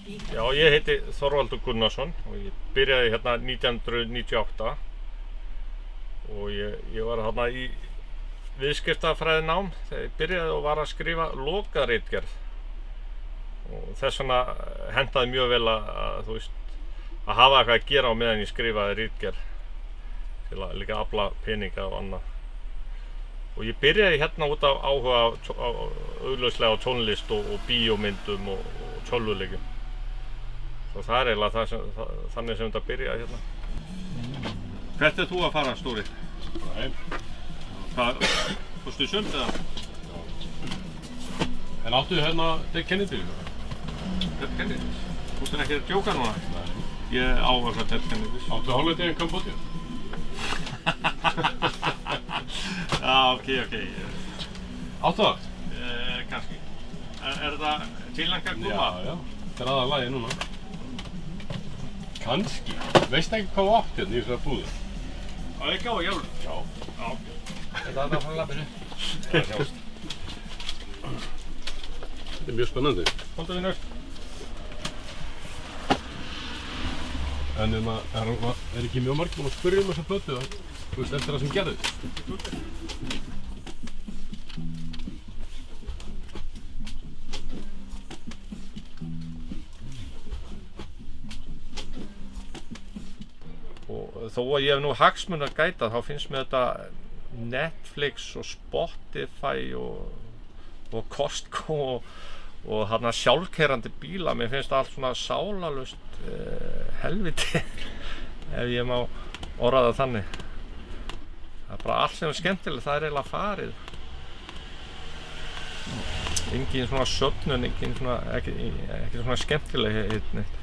Já, ég heiti Þorvaldur Gunnarsson og ég byrjaði hérna 1998 og ég var hérna í viðskiptafræðinám þegar ég byrjaði og var að skrifa lokaritgerð og þess vegna hentaði mjög vel að hafa eitthvað að gera á meðan ég skrifaði ritgerð til að líka afla peninga og annað. Og ég byrjaði hérna út af áhuga augljóslega á tónlist og bíómyndum og tölvuleikjum. Svo það eiginlega þannig sem þetta byrjaði hérna. Hvert þú að fara, Stóri? Nei. Hvað, fórstu í sund eða? En áttu hérna Ted Kennedy? Ted Kennedy? Fórstu ekki að djóka núna? Nei. Ég áhuga Ted Kennedy. Áttu Holiday in Cambodia? Já, ok. Áttu það? Kannski. Er það Sri Lanka að koma? Já. Þetta er aðal lagið núna. Kannski. Veist ekki hvað þú átt hérna í þessari búðu? Á ekki á jólum? Já. Já, ok. Þetta er frá labbinu. Það sjást. Þetta er mjög spennandi. Komdu vinur. En er ekki mjög margir búin að spyrja þessa plötu eftir það sem gerðist? Og þó að ég hef nú hagsmuni að gæta þá finnst mér þetta Netflix og Spotify og Costco og þarna sjálfkeyrandi bíla, mér finnst allt svona sálarlaust helviti ef ég má orða það þannig. Það er bara allt sem er skemmtilegt, það er eiginlega farið. Engin svona söfnun, engin svona, ekki svona skemmtileg neitt.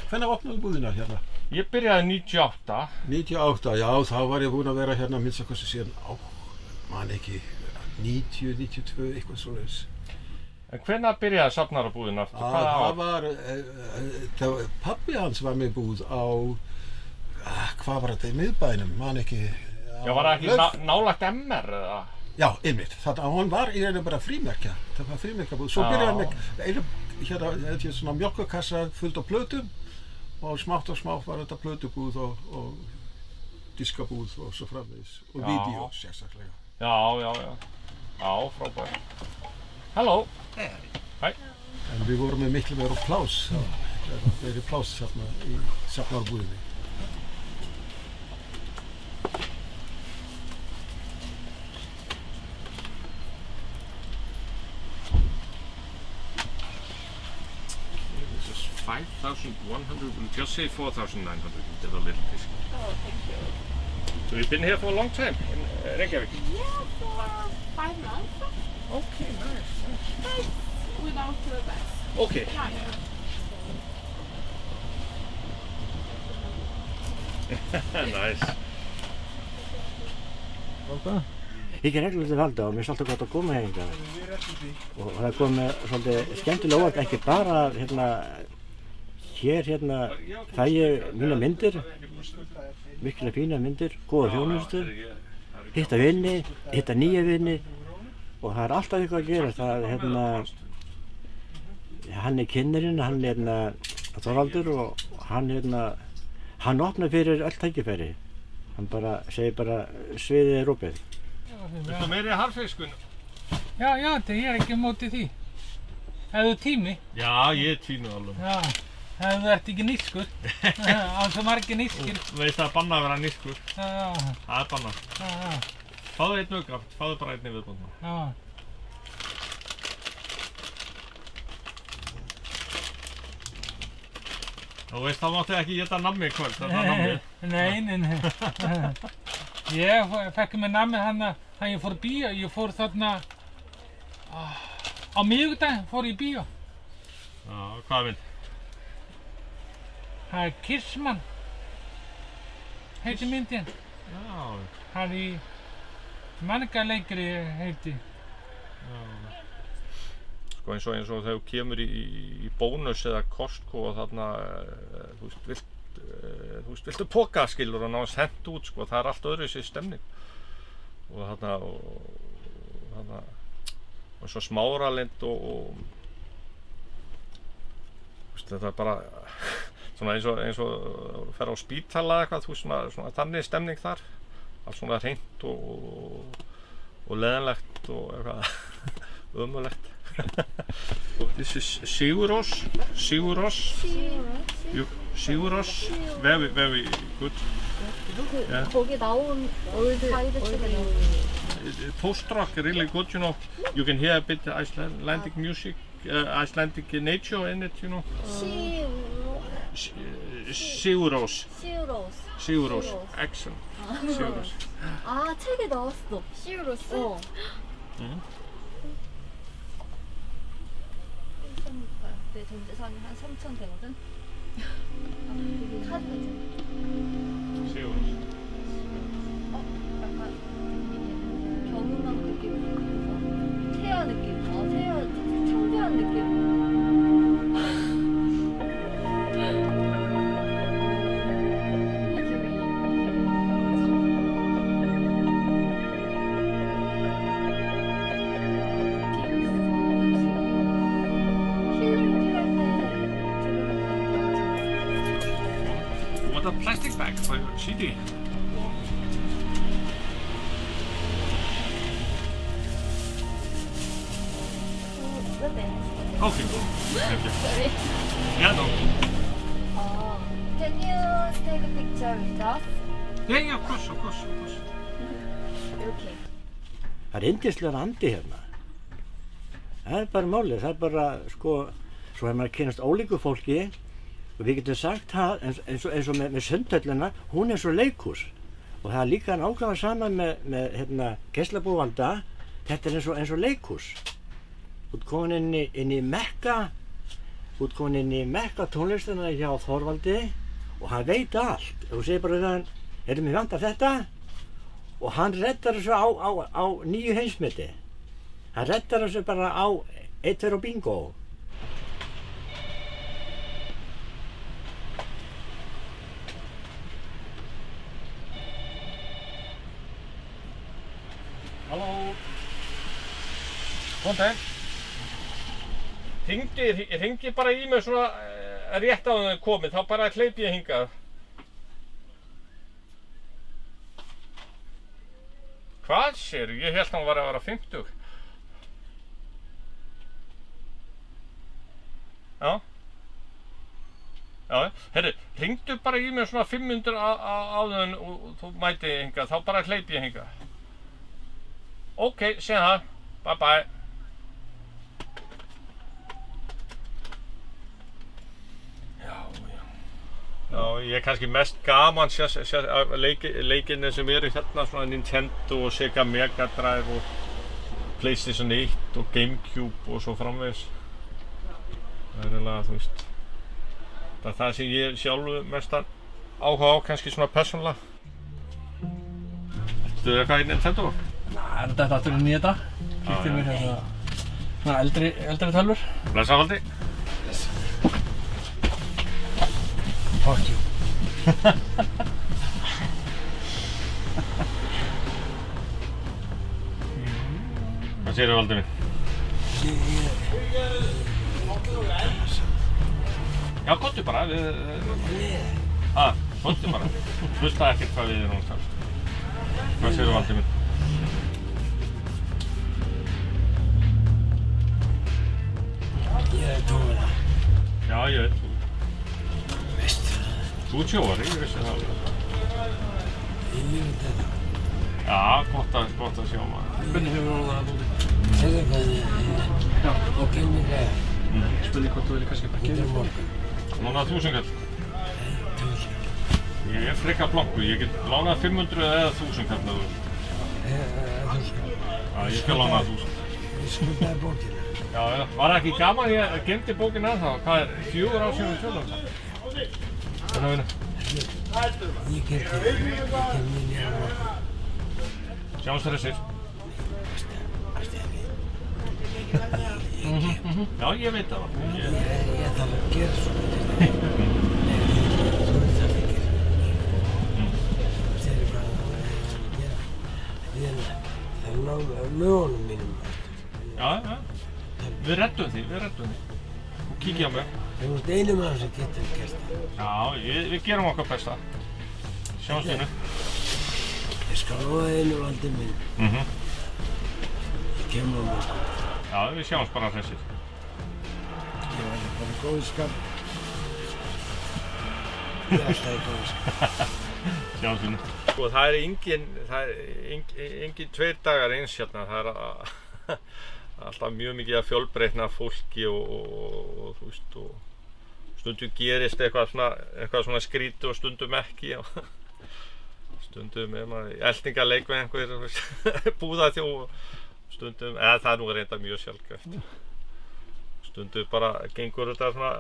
Hvenær opnaðu búðina hérna? Ég byrjaði 98. 98, já, þá var ég búinn að vera hérna að minnsta kosti síðan man ekki, 90, 92, eitthvað svoleiðis. En hvenær byrjaði safnarabúðin aftur? Hvaða ár? Pabbi hans var með búð á, hvað var þetta í miðbænum, man ekki. Já, var það ekki nálægt MR eða? Já, einmitt. Hann var í rauninni bara frímerkja. Það var frímerkjabúð. Svo byrjaði hann með hérna svona mjólkurkassa fullt af plötum og smátt var þetta plötubúð og diskabúð og svo framvegis. Og vídeó sérstaklega. Já, frábært. Halló. Hæ. En við vorum með miklu meira pláss. Það er pláss þarna í safnarbúðinni. This is 5,100. We'll just say 4,900 into the little disc. Oh, thank you. So you've been here for a long time in Reykjavík? Yeah, for 5 months. Okay, nice. Without the bus. Okay. Yeah. Nice. Ég er reglulega valda og mér finnst alltaf gott að koma hingað. Og það er komið svolítið skemmtilega óvart, ekki bara hér fæ ég mína myndir, virkilega fína myndir, góða þjónustu, hitta vini, hitta nýja vini og það er alltaf eitthvað að gera. Það hann er kynnirinn, hann Þorvaldur og hann opnar fyrir öll tækifæri. Hann segir bara sviðið er opið. Viltu meiri harðfiskun? Já, ég er ekki á móti því. Hefðu tími? Já, ég tími alveg. Já, hefðu ert ekki nískur. Á svo margir nískir. Veist það er bannað að vera nískur. Já. Það er bannað. Já. Fáðu einn aukaft, fáðu bara einni viðbúndna. Já. Þú veist, þá máttu ekki geta nammi í kvöld, þetta er nammi. Nei. Ég fekk mér nammi þegar ég fór í bíó. Ég fór þarna á miðvikudag fór ég í bíó. Já, hvað mynd? Það er Kissman. Heitir myndin. Já. Það er í manningaleikri heiti. Já. Sko eins og þegar þú kemur í Bónus eða Costco og þarna, viltu poka skilur og náðast hent út sko, það er allt öðruvísi stemning. Og þarna, og svo Smáralind og þetta er bara svona eins og fer á spítala eða eitthvað, þú veist, svona þannig stemning þar. Allt svona hreint og leðanlegt og eitthvað ömurlegt. This is Sigurós. Very, very good. Yeah. 거기 나온 Post-rock, really good, you know. You can hear a bit Icelandic music, Icelandic nature in it, you know. Sigurós. Excellent. Sigurós. 아, 책에 나왔어. 시우로스? 내 전 재산이 한 3,000 되거든? 카드가 있잖아. Sigurós. 약간 경음악 느낌, 태아 느낌, 태아 청소한 느낌. What a plastic bag for your CD. Okay, cool. Thank you. Sorry. Yeah, no. Can you take a picture with us? Yeah, of course. 이렇게. Það er yndislegur andi hérna. Það er bara málið, það er bara, sko, svo hefur maður kynnast ólíku fólki og við getum sagt það eins og með Sundhöllina, hún er svo leikhús. Og það er líka nákvæmlega saman með geislabúvalda, þetta er eins og leikhús. Þú ert komin inn í Mekka tónlistina hjá Þorvaldi og hann veit allt. Þú segir bara við hann, erum við vantar þetta? Og hann reddar þessu á nýju heimsmeti. Hann reddar þessu bara á 1, 2 og bingo. Halló. Góðan daginn. Hringdi bara í mig svona rétt á þau komið, þá bara hleyp ég hingað. Hvað sér? Ég held hann var að vera 50. Já. Já, herri, hringdu bara í mig svona 5 mínútur áður en þú mæti hingað, þá bara hleyp ég hingað. Ok, sé það. Bye bye. Já, ég er kannski mest gaman leikinni sem eru hérna, svona Nintendo og Sega Mega Drive og PlayStation 1 og Gamecube og svo framvegis. Það er eiginlega, þú veist, það er það sem ég sjálfur mestan áhuga á, kannski svona persónulega. Ertu eitthvað í Nintendo? Er þetta aftur inn í þetta? Kíkti mér hérna svona eldri tölvur. Blessa Valdi. Fuck you. Hvað segirðu Valdi minn? Já, komdu bara. Komdu bara. Hlusta ekkert hvað við erum að tala. Hvað segirðu Valdi minn? Ég er tómina. Já, ég veit. Þú ert sjóari, ég vissi það alveg. Ég myndi þetta. Já, gott að sjá maður. Hvernig hefur hún það núti? Segðu hvernig, og kemur það. Spurði hvort þú vilja kannski bara Getur morgun. Lánað 1000 kall. 1000. Ég er frekar blanku, ég get lánað 500 eða 1000 kall með þú. 1000. Já, ég skal lána 1000. Ég skuldaði bókina. Já, var það ekki gaman ég gemdi bókina ennþá? Hvað er 4 ár síðan við tölum það? Þannig að vinna. Ég kem inn í að morgun. Sjáumst þessir. Varstu ekki? Já, ég veit það. Ég þarf að gera svona. Þú þarf að gera. Þeir eru bara að gera. Það er náðu lögunum mínum. Já. Við reddum því. Og kíkja á mig. Þú ert einu maður sem getur gert það. Já, við gerum okkar besta. Sjáumst vinur. Ég skal lofa einu valdi minn. Ég kem á morgun. Já, við sjáumst bara þessir. Ég var bara í góðskap. Ég er alltaf í góðskap. Sjáumst vinur. Og það er engin 2 dagar eins hérna. Það er alltaf mjög mikið að fjölbreytna fólki og þú veist, og stundum gerist eitthvað svona skrítið og stundum ekki. Stundum eltingaleik við einhver búðaþjóð, stundum, eða það nú reynda mjög sjaldgæft. Stundum bara gengur þetta svona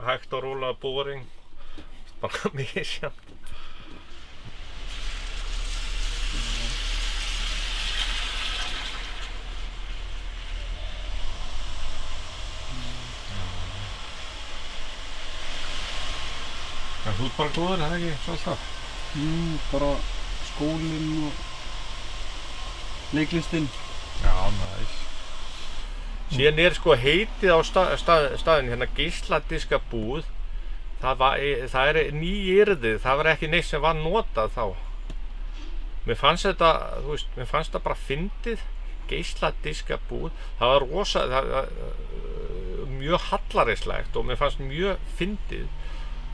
hægt og rólega boring, bara mikið sjálf. Þú ert bara góður, það ekki, svo alltaf? Bara skólinn og leiklistinn. Já, næs. Síðan sko heitið á staðinn hérna geisladiskabúð. Það er nýyrðið, það var ekki neitt sem var notað þá. Mér fannst þetta, þú veist, mér fannst það bara fyndið, geisladiskabúð. Það var mjög hallærislegt og mér fannst mjög fyndið.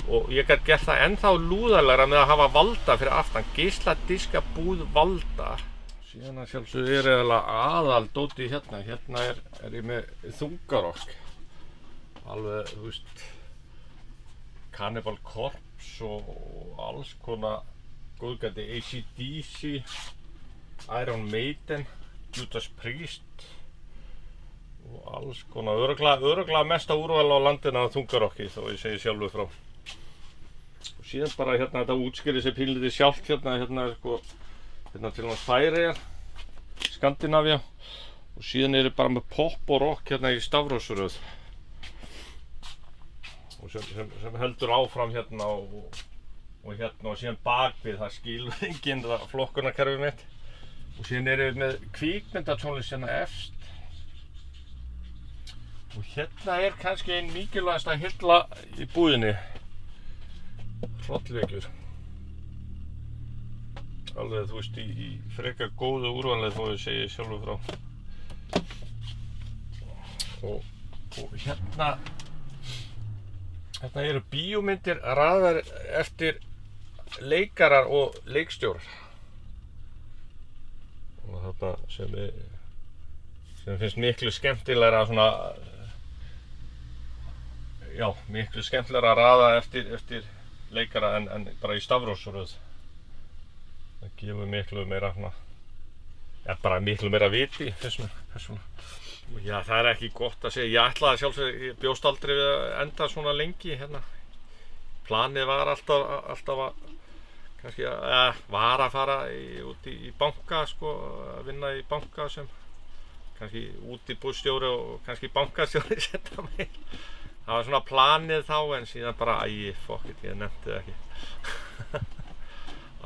Og ég gæti gert það ennþá lúðalegra með að hafa valda fyrir aftan, geisladiskabúð valda. Síðan að sjálfsögðu er eiginlega aðaldótið hérna. Hérna er ég með þungarokk. Alveg, þú veist, Cannibal Corpse og alls konar góðgæti AC/DC, Iron Maiden, Judas Priest og alls konar örugglega mesta úrval á landinu af þungarokki, þó ég segi sjálfur frá. Og síðan bara hérna þetta útskýrir sig pínlítið sjálft hérna sko, hérna til náttúrulega Færeyjar, Skandinavía, og síðan er ég bara með pop og rock hérna í stafrófsröð og sem heldur áfram hérna og hérna og síðan bakvið það skilur enginn það flokkunarkerfið mitt og síðan er ég með kvikmyndatónlist hérna efst og hérna er kannski einn mikilvægasta hylla í búðinni. Hrollvekjur. Alveg, þú veist, í frekar góðu úrvalið þó ég segi sjálfur frá. Og hérna eru bíómyndir raðar eftir leikarar og leikstjórar. Og þetta sem finnst miklu skemmtilegra svona, já, miklu skemmtilegra að raða eftir leikara en bara í stafrófsröð. Það gefur miklu meira svona, ja, bara miklu meira viti finnst mér persónulega. Já, það er ekki gott að segja. Ég ætlaði sjálfsög, ég bjóst aldrei við að enda svona lengi hérna. Planið var alltaf að kannski var að fara út í banka sko, að vinna í banka sem kannski útibússtjóri og kannski bankastjóri setja mig. Það var svona planið þá en síðan bara fuck it, ég nefndi það ekki.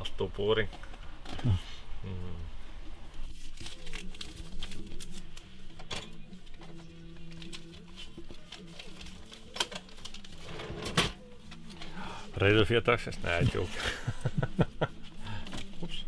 Allt of boring. Reyður fyrir dagsins? Nei, djók. Úps.